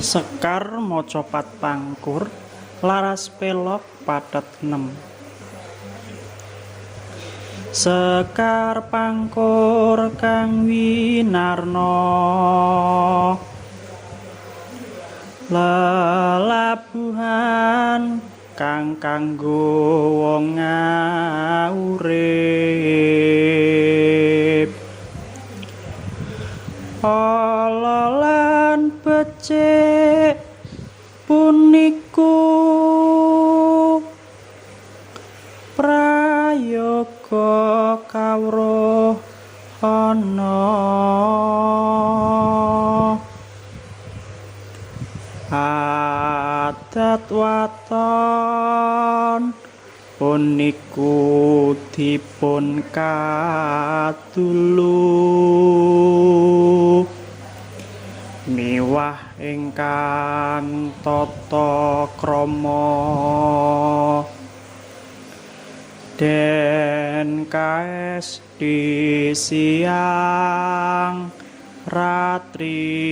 Sekar maca pat pangkur laras pelog patet 6. Sekar pangkur kang winarna lelabuhan kang kanggo wong urip ala lan becik puniku prayoga kawruh ana adat waton puniku dipun kadulu miwah ingkang tata krama den kaesti siang ratri